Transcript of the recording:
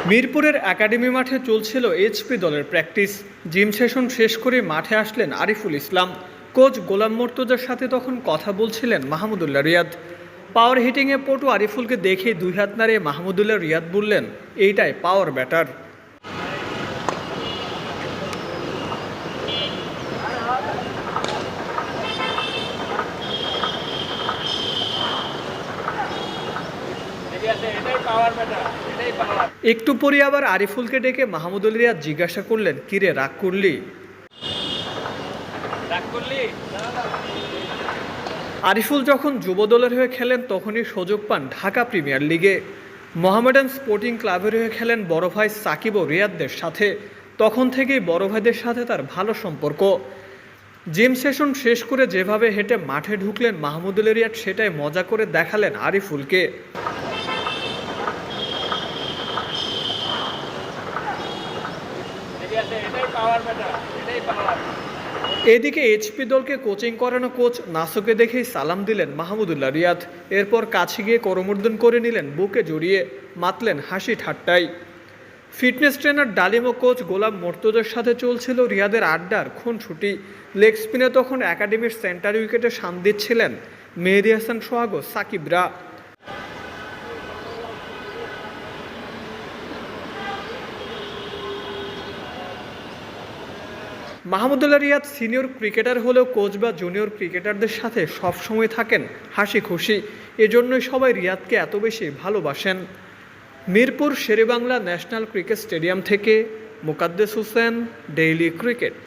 মিরপুরের একাডেমি মাঠে চলছিল এইচপি দলের প্র্যাকটিস। জিম সেশন শেষ করে মাঠে আসলেন আরিফুল ইসলাম। কোচ গোলাম মর্তুজার সাথে তখন কথা বলছিলেন মাহমুদুল্লাহ রিয়াদ। পাওয়ার হিটিংয়ে পটু আরিফুলকে দেখে দুই হাত নাড়িয়ে মাহমুদুল্লাহ রিয়াদ বললেন, এইটাই পাওয়ার ব্যাটার। একটু পরে আবার আরিফুলকে ডেকে মাহমুদুল রিয়াদ জিজ্ঞাসা করলেন, কিরে রাগ করলি? আরিফুল যখন যুবদলের হয়ে খেলেন তখনই সুযোগ পান ঢাকা প্রিমিয়ার লিগে। মোহামেডান স্পোর্টিং ক্লাবের হয়ে খেলেন বড় ভাই সাকিব ও রিয়াদদের সাথে। তখন থেকেই বড় ভাইদের সাথে তার ভালো সম্পর্ক। জিম সেশন শেষ করে যেভাবে হেঁটে মাঠে ঢুকলেন মাহমুদুল রিয়াদ, সেটাই মজা করে দেখালেন আরিফুলকে। এদিকে এইচপি দলকে কোচিং করানো কোচ নাসুকে দেখেই সালাম দিলেন মাহমুদুল্লাহ রিয়াদ। এরপর কাছে গিয়ে করমর্দন করে নিলেন, বুকে জড়িয়ে মাতলেন হাসি ঠাট্টায়। ফিটনেস ট্রেনার ডালিম ও কোচ গোলাম মর্তুজার সাথে চলছিল রিয়াদের আড্ডার খুনসুটি। লেগ স্পিনে তখন একাডেমির সেন্টার উইকেটে শান দিচ্ছিলেন মেহেদী হাসান সোহাগ ও সাকিবরা। মাহমুদুল্লাহ রিয়াদ সিনিয়র ক্রিকেটার হলেও কোচ বা জুনিয়র ক্রিকেটারদের সাথে সবসময় থাকেন হাসি খুশি। এজন্যই সবাই রিয়াদকে এত বেশি ভালোবাসেন। Mirpur Sher-e-Bangla national cricket stadium থেকে মোকাদ্দেস হোসেন, ডেইলি ক্রিকেট।